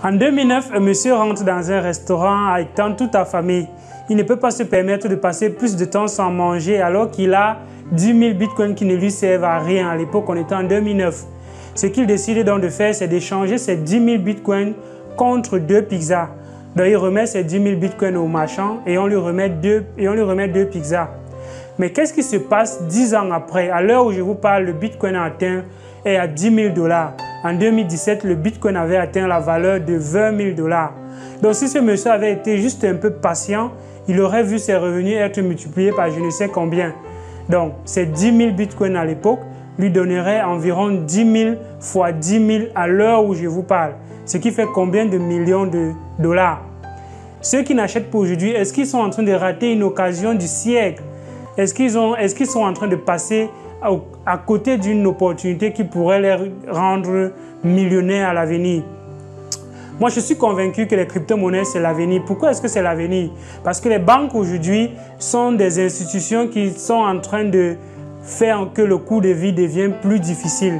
En 2009, un monsieur rentre dans un restaurant avec toute sa famille. Il ne peut pas se permettre de passer plus de temps sans manger alors qu'il a 10 000 bitcoins qui ne lui servent à rien. À l'époque, on était en 2009. Ce qu'il décide donc de faire, c'est d'échanger ces 10 000 bitcoins contre 2 pizzas. Donc, il remet ces 10 000 bitcoins au marchand et on lui remet deux pizzas. Mais qu'est-ce qui se passe 10 ans après? À l'heure où je vous parle, le bitcoin a atteint est à 10 000 $. En 2017, le bitcoin avait atteint la valeur de 20 000 $. Donc, si ce monsieur avait été juste un peu patient, il aurait vu ses revenus être multipliés par je ne sais combien. Donc, ces 10 000 bitcoins à l'époque lui donneraient environ 10 000 fois 10 000 à l'heure où je vous parle. Ce qui fait combien de millions de dollars? Ceux qui n'achètent pas aujourd'hui, est-ce qu'ils sont en train de rater une occasion du siècle? Est-ce qu'ils sont en train de passer à côté d'une opportunité qui pourrait les rendre millionnaires à l'avenir? Moi, je suis convaincu que les crypto-monnaies, c'est l'avenir. Pourquoi est-ce que c'est l'avenir? Parce que les banques aujourd'hui sont des institutions qui sont en train de faire que le coût de vie devienne plus difficile.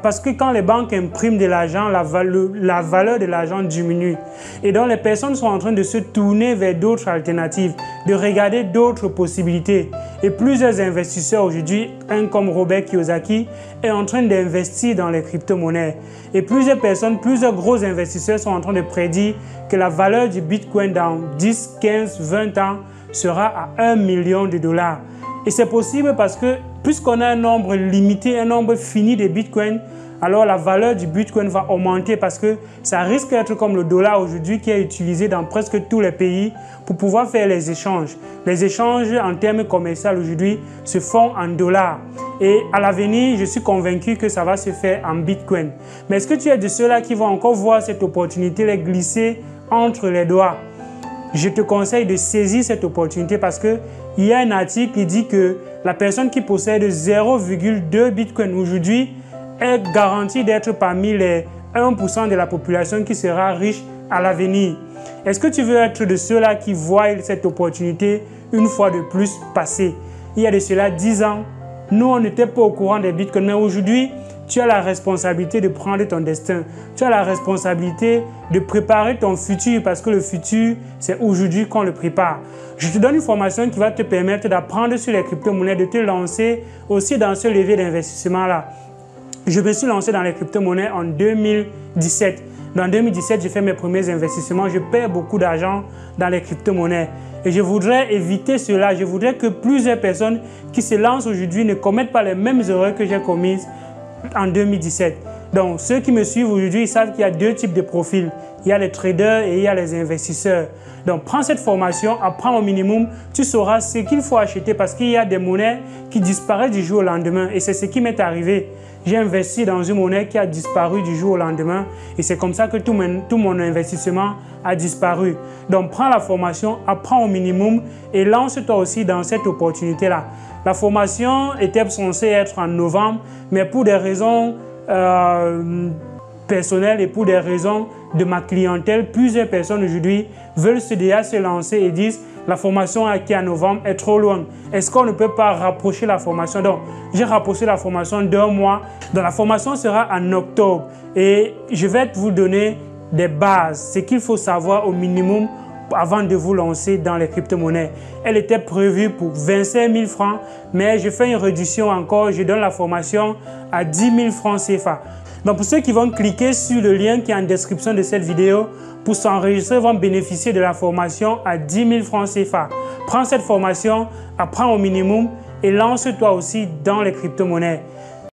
Parce que quand les banques impriment de l'argent, la valeur de l'argent diminue. Et donc les personnes sont en train de se tourner vers d'autres alternatives, de regarder d'autres possibilités. Et plusieurs investisseurs aujourd'hui, un comme Robert Kiyosaki, est en train d'investir dans les crypto-monnaies. Et plusieurs personnes, plusieurs gros investisseurs sont en train de prédire que la valeur du Bitcoin dans 10, 15, 20 ans sera à 1 million de dollars. Et c'est possible parce que puisqu'on a un nombre limité, un nombre fini de bitcoins, alors la valeur du bitcoin va augmenter parce que ça risque d'être comme le dollar aujourd'hui qui est utilisé dans presque tous les pays pour pouvoir faire les échanges. Les échanges en termes commerciaux aujourd'hui se font en dollars. Et à l'avenir, je suis convaincu que ça va se faire en bitcoin. Mais est-ce que tu es de ceux-là qui vont encore voir cette opportunité les glisser entre les doigts? Je te conseille de saisir cette opportunité parce qu'il y a un article qui dit que la personne qui possède 0,2 bitcoin aujourd'hui est garantie d'être parmi les 1% de la population qui sera riche à l'avenir. Est-ce que tu veux être de ceux-là qui voient cette opportunité une fois de plus passer? Il y a de cela 10 ans, nous on n'était pas au courant des bitcoins, mais aujourd'hui, tu as la responsabilité de prendre ton destin. Tu as la responsabilité de préparer ton futur parce que le futur, c'est aujourd'hui qu'on le prépare. Je te donne une formation qui va te permettre d'apprendre sur les crypto-monnaies, de te lancer aussi dans ce levier d'investissement-là. Je me suis lancé dans les crypto-monnaies en 2017. Dans 2017, j'ai fait mes premiers investissements. Je perds beaucoup d'argent dans les crypto-monnaies. Et je voudrais éviter cela. Je voudrais que plusieurs personnes qui se lancent aujourd'hui ne commettent pas les mêmes erreurs que j'ai commises en 2017. Donc, ceux qui me suivent aujourd'hui, ils savent qu'il y a deux types de profils. Il y a les traders et il y a les investisseurs. Donc, prends cette formation, apprends au minimum, tu sauras ce qu'il faut acheter parce qu'il y a des monnaies qui disparaissent du jour au lendemain. Et c'est ce qui m'est arrivé. J'ai investi dans une monnaie qui a disparu du jour au lendemain et c'est comme ça que tout mon investissement a disparu. Donc, prends la formation, apprends au minimum et lance-toi aussi dans cette opportunité-là. La formation était censée être en novembre, mais pour des raisons personnelles et pour des raisons de ma clientèle, plusieurs personnes aujourd'hui veulent déjà se lancer et disent la formation qui est en novembre est trop loin. Est-ce qu'on ne peut pas rapprocher la formation? Donc, j'ai rapproché la formation d'1 mois. Donc, la formation sera en octobre et je vais vous donner des bases, ce qu'il faut savoir au minimum avant de vous lancer dans les crypto-monnaies. Elle était prévue pour 25 000 francs, mais je fais une réduction encore. Je donne la formation à 10 000 francs CFA. Donc, pour ceux qui vont cliquer sur le lien qui est en description de cette vidéo, pour s'enregistrer, vont bénéficier de la formation à 10 000 francs CFA. Prends cette formation, apprends au minimum et lance-toi aussi dans les crypto-monnaies.